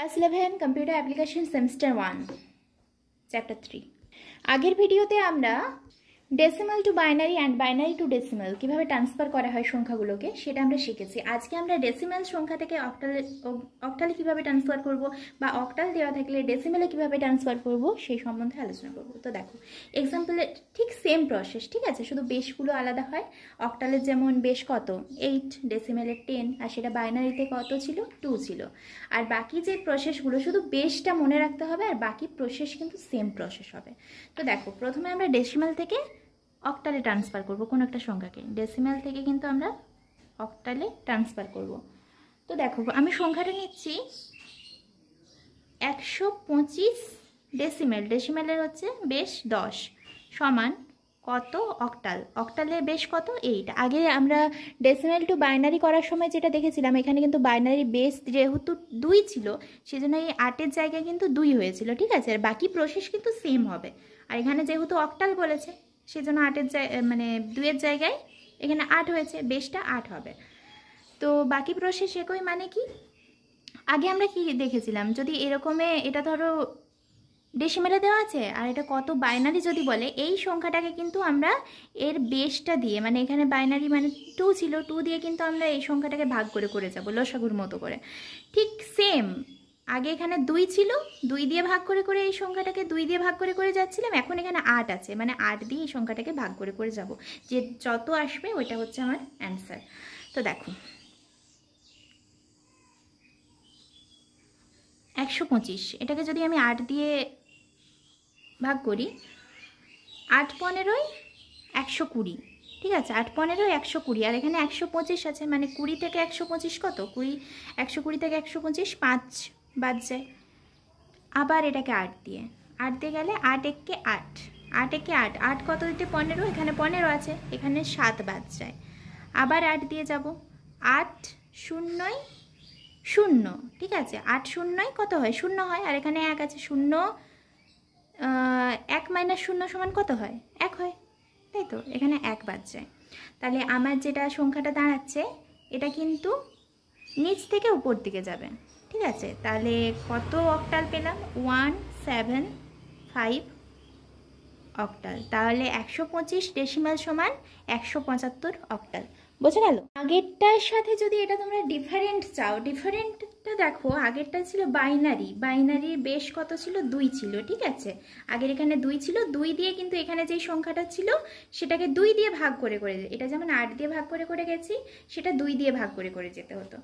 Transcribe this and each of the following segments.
Class 11 computer application semester 1 chapter 3। আগের ভিডিওতে আমরা decimal to binary and binary two decimal কিভাবে ট্রান্সফার করা হয় সংখ্যাগুলোকে সেটা আমরা শিখেছি। আজকে আমরা ডেসিমাল সংখ্যা থেকে অক্টালে কিভাবে ট্রান্সফার করব বা অক্টাল দেওয়া থাকলে ডেসিমালে কিভাবে ট্রান্সফার করব সেই সম্বন্ধে আলোচনা করব। তো দেখো এক্সাম্পলে ঠিক সেম প্রসেস, ঠিক আছে, শুধু বেসগুলো আলাদা হয়। অক্টালের যেমন বেস কত 8, ডেসিমালের 10, আর সেটা বাইনারিতে কত ছিল 2 ছিল। আর বাকি যে প্রসেসগুলো শুধু বেসটা মনে রাখতে হবে, আর বাকি প্রসেস কিন্তু সেম প্রসেস হবে। তো দেখো প্রথমে আমরা ডেসিমাল থেকে অক্টালে ট্রান্সফার করব কোনো একটা সংখ্যাকে, ডেসিমাল থেকে কিন্তু আমরা অক্টালে ট্রান্সফার করব। তো দেখো আমি সংখ্যাটা নিচ্ছি 125 ডেসিমেল, ডেসিমেলের হচ্ছে বেস 10 সমান কত অক্টাল, অক্টালের বেস কত 8। আগে আমরা ডেসিমেল টু বাইনারি করার সময় যেটা দেখেছিলাম, এখানে কিন্তু বাইনারি বেস যেহেতু 2 ছিল সেজন্য এই 8-এর জায়গায় কিন্তু 2 হয়েছিল, ঠিক আছে। আর বাকি প্রসেস কিন্তু সেম হবে। আর এখানে যেহেতু অক্টাল বলেছে সেজন্য 8-এর মানে 2-এর জায়গায় এখানে 8 হয়েছে, বেসটা 8 হবে। তো বাকি প্রসেস একই, মানে কি আগে আমরা কি দেখেছিলাম, যদি এরকমে এটা ধরো ডেসিমেলে দেওয়া আছে আর এটা কত বাইনারি যদি বলে, এই সংখ্যাটাকে কিন্তু আমরা এর বেসটা দিয়ে, মানে এখানে বাইনারি মানে 2 ছিল, 2 দিয়ে কিন্তু আমরা এই সংখ্যাটাকে ভাগ করে করে যাব লসাগুর মতো করে। ঠিক সেম আগে এখানে 2 ছিল, 2 দিয়ে ভাগ করে করে এই সংখ্যাটাকে 2 দিয়ে ভাগ করে করে যাচ্ছিলাম। এখন এখানে 8 আছে, মানে 8 দিয়ে এই সংখ্যাটাকে ভাগ করে করে যাব, যে যত আসবে ওইটা হচ্ছে আমার অ্যান্সার। তো দেখো 125, এটাকে যদি আমি 8 দিয়ে ভাগ করি, 8-15 120, ঠিক আছে, 8-15 120, আর এখানে 125 আছে, মানে 20 থেকে 125 কত 20, 120 থেকে 125 5 বাদ যায়। আবার এটাকে 8 দিয়ে গেলে 8 একে 8, 8 একে 8, 8 কত দিতে 15, এখানে 15 আছে, এখানে 7 বাদ যায়। আবার 8 দিয়ে যাব, 8 0 0, ঠিক আছে, 8 0 কত হয় 0 হয়, আর এখানে 1 আছে, 0 1 - 0 সমান কত হয় 1 হয়, তাই তো, এখানে 1 বাদ যায়। তাহলে আমার যেটা সংখ্যাটা দাঁড়াচ্ছে এটা কিন্তু নিচ থেকে উপর দিকে যাবে, ঠিক আছে। তাহলে কত অক্টাল পেলাম 175 অক্টাল। তাহলে 125 ডেসিমাল সমান 175 অক্টাল, বোঝা গেল। আগেরটার সাথে যদি এটা তোমরা ডিফারেন্ট চাও, ডিফারেন্টটা দেখো, আগেরটা ছিল বাইনারি, বাইনারির বেশ কত ছিল 2 ছিল, ঠিক আছে। আগের এখানে 2 ছিল, 2 দিয়ে কিন্তু এখানে যেই সংখ্যাটা ছিল সেটাকে 2 দিয়ে ভাগ করে করে, এটা যেমন 8 দিয়ে ভাগ করে করে গেছি, সেটা 2 দিয়ে ভাগ করে করে যেতে হতো।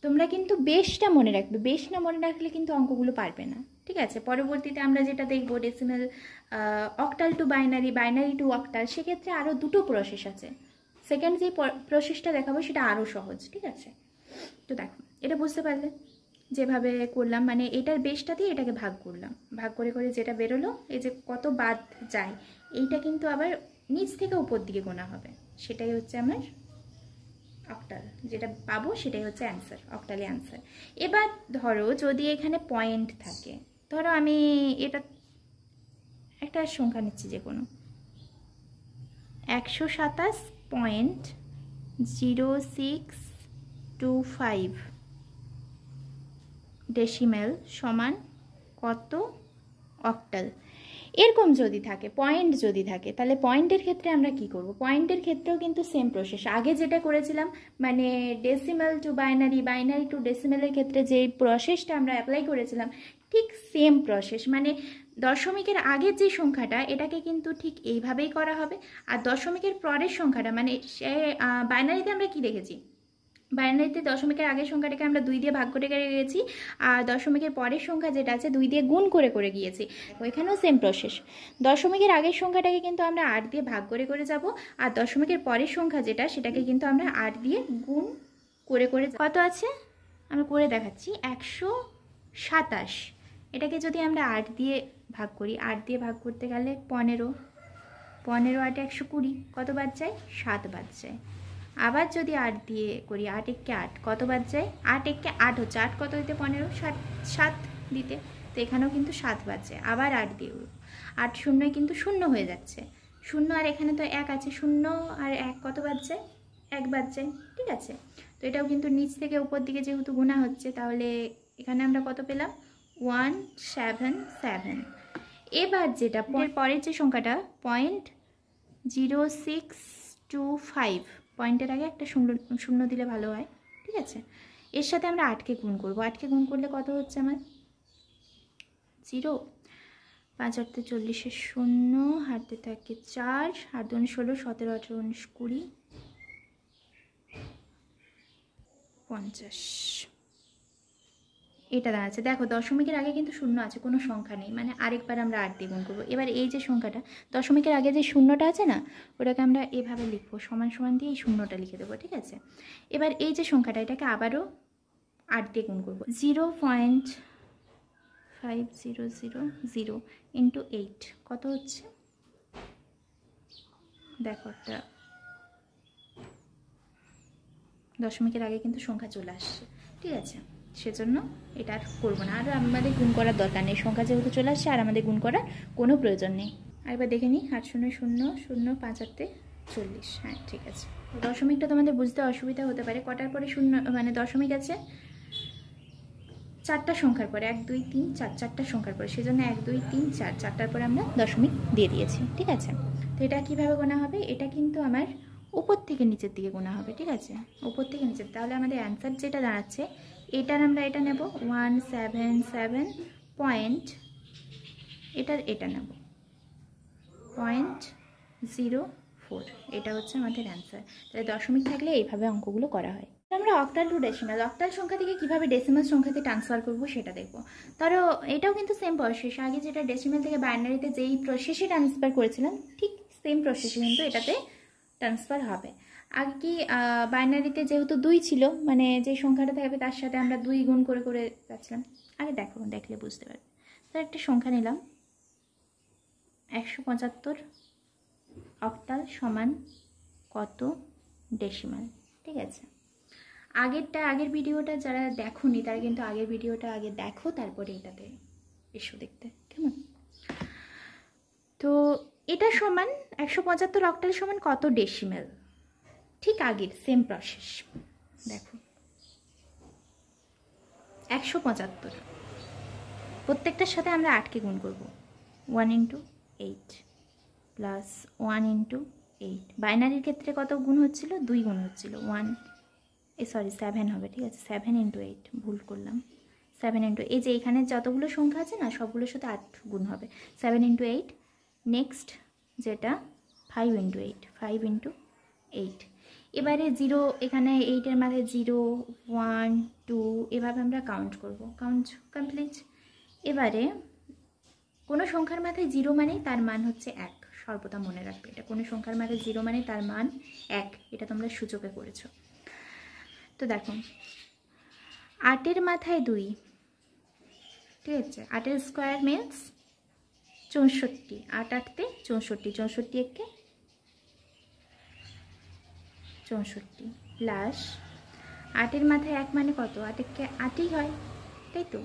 তোমরা কিন্তু বেশটা মনে রাখবে, বেশ না মনে রাখলে কিন্তু অঙ্কগুলো পারবে না, ঠিক আছে। পরবর্তীতে আমরা যেটা দেখবো decimal octal to binary, binary to octal, সেক্ষেত্রে আরও দুটো প্রসেস আছে। সেকেন্ড যে প্রসেসটা দেখাবো সেটা আরও সহজ, ঠিক আছে। তো দেখো এটা বুঝতে পারলে যেভাবে করলাম, মানে এটার বেশটা দিয়ে এটাকে ভাগ করলাম, ভাগ করে করে যেটা বেরোলো, এই যে কত বাদ যায় এইটা কিন্তু আবার নিচ থেকে উপর দিকে গোনা হবে, সেটাই হচ্ছে আমার অক্টাল, যেটা পাবো সেটাই হচ্ছে অ্যান্সার, অক্টালে অ্যান্সার। এবার ধরো যদি এখানে পয়েন্ট থাকে, ধরো আমি এটা একটা সংখ্যা নিচ্ছি যে কোনো 127.0625 ডেসিমেল সমান কত অক্টাল, এরকম যদি থাকে, পয়েন্ট যদি থাকে, তাহলে পয়েন্টের ক্ষেত্রে আমরা কি করব, পয়েন্টের ক্ষেত্রেও কিন্তু সেম প্রসেস, আগে যেটা করেছিলাম মানে decimal to binary, binary to ডেসিমালের ক্ষেত্রে যে প্রসেসটা আমরা অ্যাপ্লাই করেছিলাম ঠিক সেম প্রসেস, মানে দশমিকের আগের যে সংখ্যাটা এটাকে কিন্তু ঠিক এইভাবেই করা হবে। আর দশমিকের পরের সংখ্যাটা, মানে সে বাইনারিতে আমরা কি দেখেছি, বাইনারিতে দশমিকের আগের সংখ্যাটাকে আমরা 2 দিয়ে ভাগ করে করে গিয়েছি, আর দশমিকের পরের সংখ্যা যেটা আছে 2 দিয়ে গুণ করে করে গিয়েছি। ওইখানেও সেম প্রসেস, দশমিকের আগের সংখ্যাটাকে কিন্তু আমরা 8 দিয়ে ভাগ করে করে যাব, আর দশমিকের পরের সংখ্যা যেটা সেটাকে কিন্তু আমরা 8 দিয়ে গুণ করে করে, কত আছে আমরা করে দেখাচ্ছি 127, এটাকে যদি আমরা 8 দিয়ে ভাগ করি, 8 দিয়ে ভাগ করতে গেলে 15, 15 8 120, কত বাদ যায় 7 বাদ যায়। আবার যদি 8 দিয়ে করি, 8 একে 8, কত বাদ যায় 8 একে 8 হচ্ছে, 8 কত দিতে 15, 7 দিতে, তো এখানেও কিন্তু 7 বাদ যায়। আবার 8 দিয়ে 8 0 কিন্তু 0 হয়ে যাচ্ছে, 0 আর এখানে তো 1 আছে, 0 আর 1 কত বাদ যায় 1 বাদ যায়, ঠিক আছে। তো এটাও কিন্তু নিচ থেকে উপর দিকে যেহেতু গুণা হচ্ছে, তাহলে এখানে আমরা কত পেলাম 177। এবার যেটা পরের যে সংখ্যাটা 0.0625, পয়েন্টের আগে একটা শূন্য দিলে ভালো হয়, ঠিক আছে। এর সাথে আমরা 8কে গুণ করবো। 8কে গুণ করলে কত হচ্ছে আমার 0, 5 8 40 0, হাতে থাকে 4, 8 2 16, 17 18 19 20 50। এটা দাঁড়াচ্ছে, দেখো দশমিকের আগে কিন্তু শূন্য আছে, কোনো সংখ্যা নেই, মানে আরেকবার আমরা 8 দিয়ে গুণ করবো। এবার এই যে সংখ্যাটা দশমিকের আগে যে শূন্যটা আছে না, ওটাকে আমরা এভাবে লিখবো, সমান সমান দিয়ে এই শূন্যটা লিখে দেবো, ঠিক আছে। এবার এই যে সংখ্যাটা, এটাকে আবারও 8 দিয়ে গুণ করবো। 0.5000 ইন্টু 8 কত হচ্ছে, দেখো একটা দশমিকের আগে কিন্তু সংখ্যা চলে আসছে, ঠিক আছে। সেজন্য এটা আর করবো না, আর আমাদের গুণ করার দরকার নেই, সংখ্যা যেহেতু চলে আসছে আর আমাদের গুণ করার কোনো প্রয়োজন নেই। আর এবার দেখে নিই 8 0 0 0 5 8 40, হ্যাঁ ঠিক আছে। দশমিকটা তোমাদের বুঝতে অসুবিধা হতে পারে, কটার পরে শূন্য মানে দশমিক আছে 4টা সংখ্যার পরে, 1 2 3 4, 4টা সংখ্যার পরে, সেজন্য 1 2 3 4, 4টার পরে আমরা দশমিক দিয়ে দিয়েছি, ঠিক আছে। তো এটা কীভাবে গোনা হবে, এটা কিন্তু আমার উপর থেকে নিচের দিকে গোনা হবে, ঠিক আছে, উপর থেকে নিচের। তাহলে আমাদের অ্যান্সার যেটা দাঁড়াচ্ছে, এটার আমরা এটা নেব 177 পয়েন্ট, এটা নেব 0.04, এটা হচ্ছে আমাদের অ্যান্সার। তাহলে দশমিক থাকলে এইভাবে অঙ্কগুলো করা হয়। আমরা অক্টাল টু ডেসিমাল, অক্টাল সংখ্যা থেকে কীভাবে ডেসিমাল সংখ্যাতে ট্রান্সফার করবো সেটা দেখবো। ধরো এটাও কিন্তু সেম প্রসেস, আগে যেটা ডেসিমাল থেকে বাইনারিতে যেই প্রসেসে ট্রান্সফার করেছিলাম, ঠিক সেম প্রসেসে কিন্তু এটাতে ট্রান্সফার হবে। আগে কি বাইনারিতে যেহেতু 2 ছিল, মানে যে সংখ্যাটা থাকবে তার সাথে আমরা 2 গুণ করে করে যাচ্ছিলাম। আগে দেখলে বুঝতে পারবে। তো একটা সংখ্যা নিলাম 175 অক্টাল সমান কত ডেসিমাল, ঠিক আছে। আগের ভিডিওটা যারা দেখোনি তারা কিন্তু আগের ভিডিওটা আগে দেখো, তারপরে এটাতে এসো দেখতে, কেমন। তো এটা সমান 175 অক্টাল সমান কত ডেসিমাল, ঠিক আগের সেম প্রসেস। দেখো 175, প্রত্যেকটার সাথে আমরা 8কে গুণ করব, 1 × 8 প্লাস 1 × 8। বাইনারির ক্ষেত্রে কত গুণ হচ্ছিল, 2 গুণ হচ্ছিল, 7 হবে, ঠিক আছে। 7 × 8, ভুল করলাম, 7 × এই যে এখানে যতগুলো সংখ্যা আছে না সবগুলোর সাথে 8 গুণ হবে, 7 × 8। নেক্সট যেটা 5 × 8, 5 × 8। এবারে 0, এখানে 8-এর মাথায় 0 1 2 এভাবে আমরা কাউন্ট করব, কাউন্ট কমপ্লিট। এবারে কোনো সংখ্যার মাথায় 0 মানে তার মান হচ্ছে 1, সর্বদা মনে রাখবে এটা, কোনো সংখ্যার মাথায় 0 মানে তার মান 1, এটা তোমরা সূচকে করেছো। তো দেখো 8-এর মাথায় 2, ঠিক আছে, 8-এর স্কোয়ার মিনস 64, 8 8 64, 64 1 64 প্লাস 8-এর মাথায় 1 মানে কত, 8 1 8ই হয়, তাই তো।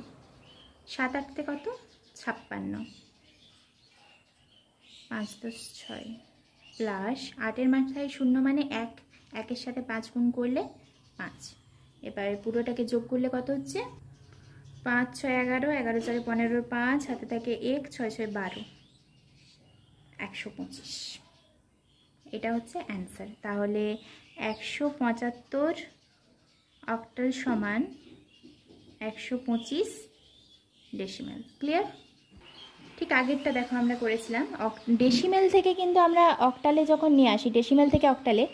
7 8 কত 56, 5 10 6 প্লাস 8-এর মাথায় 0 মানে 1, 1-এর সাথে 5 গুণ করলে 5। এবারে পুরোটাকে যোগ করলে কত হচ্ছে 5 6 11, 11 4 15, 5 হাতে থাকে 1, 6 6 12, 125। এটা হচ্ছে অ্যান্সার। তাহলে 175 অক্টাল সমান 125 ডেসিমাল। ক্লিয়ার? ঠিক আগেরটা দেখো আমরা করেছিলাম ডেসিমাল থেকে, কিন্তু আমরা অক্টালে যখন নিয়ে আসি, ডেসিমাল থেকে অক্টালে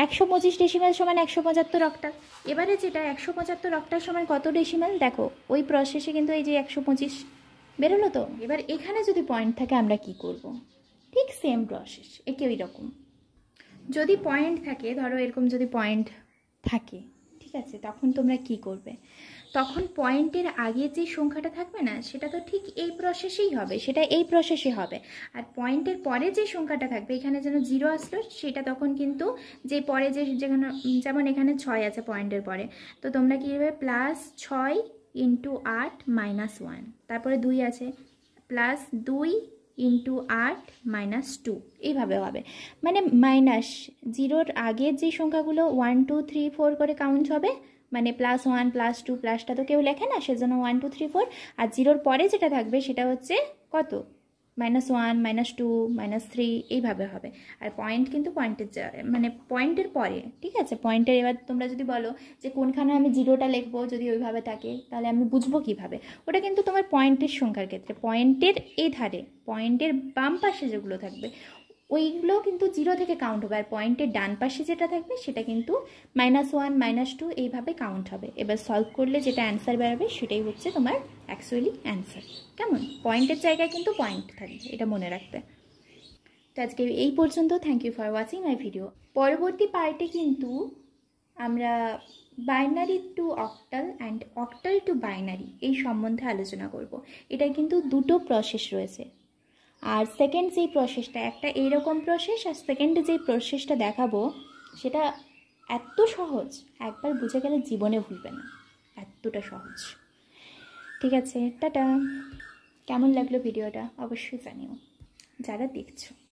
125 ডেসিমাল সমান 175 অক্টাল। এবারে যেটা 175 অক্টাল সমান কত ডেসিমাল, দেখো ওই প্রসেসে কিন্তু এই যে 125 বেরোলো। তো এবার এখানে যদি পয়েন্ট থাকে আমরা কি করব, ঠিক সেম প্রসেস, একে ওই রকম। যদি পয়েন্ট থাকে, ধরো এরকম যদি পয়েন্ট থাকে, ঠিক আছে, তখন তোমরা কি করবে, তখন পয়েন্টের আগে যে সংখ্যাটা থাকবে না সেটা তো ঠিক এই প্রসেসেই হবে, সেটা এই প্রসেসে হবে। আর পয়েন্টের পরে যে সংখ্যাটা থাকবে, এখানে যেন 0 আসলো, সেটা তখন কিন্তু যে পরে যেখানে, যেমন এখানে 6 আছে পয়েন্টের পরে, তো তোমরা কী করবে প্লাস 6 × 8 - 1, তারপরে 2 আছে প্লাস 2 × 8 - 2, এইভাবে হবে। মানে -0-র আগের যে সংখ্যাগুলো 1 2 3 4 করে কাউন্ট হবে, মানে +1 +2 প্লাসটা তো কেউ লেখে না, সেজন্য 1 2 3 4। আর 0-র পরে যেটা থাকবে সেটা হচ্ছে কত, -1 -2 -3 এইভাবে হবে। আর পয়েন্ট কিন্তু পয়েন্টের মানে পয়েন্টের পরে, ঠিক আছে। পয়েন্টের এবার তোমরা যদি বলো যে কোনখানে আমি 0টা লিখবো, যদি ওইভাবে থাকে তাহলে আমি বুঝবো কিভাবে, ওটা কিন্তু তোমার পয়েন্টের সংখ্যার ক্ষেত্রে পয়েন্টের এই ধারে, পয়েন্টের বাম পাশে যেগুলো থাকবে ওইগুলো কিন্তু 0 থেকে কাউন্ট হবে। আর পয়েন্টের ডান পাশে যেটা থাকবে সেটা কিন্তু -1 -2 এইভাবে কাউন্ট হবে। এবার সলভ করলে যেটা অ্যান্সার বেরোবে সেটাই হচ্ছে তোমার অ্যাকচুয়ালি অ্যান্সার। কেমন, পয়েন্টের জায়গায় কিন্তু পয়েন্ট থাকবে, এটা মনে রাখবে। তো আজকে এই পর্যন্ত। Thank you for watching my video. পরবর্তী পার্টে কিন্তু আমরা binary to octal and octal to binary এই সম্বন্ধে আলোচনা করব। এটা কিন্তু দুটো প্রসেস রয়েছে। আর সেকেন্ড যেই প্রসেসটা, একটা এইরকম প্রসেস, আর সেকেন্ডে যেই প্রসেসটা দেখাবো সেটা এত সহজ, একবার বুঝে গেলে জীবনে ভুলবে না, এতটা সহজ। ঠিক আছে, টাটা। কেমন লাগলো ভিডিওটা অবশ্যই জানিও যারা দেখছো।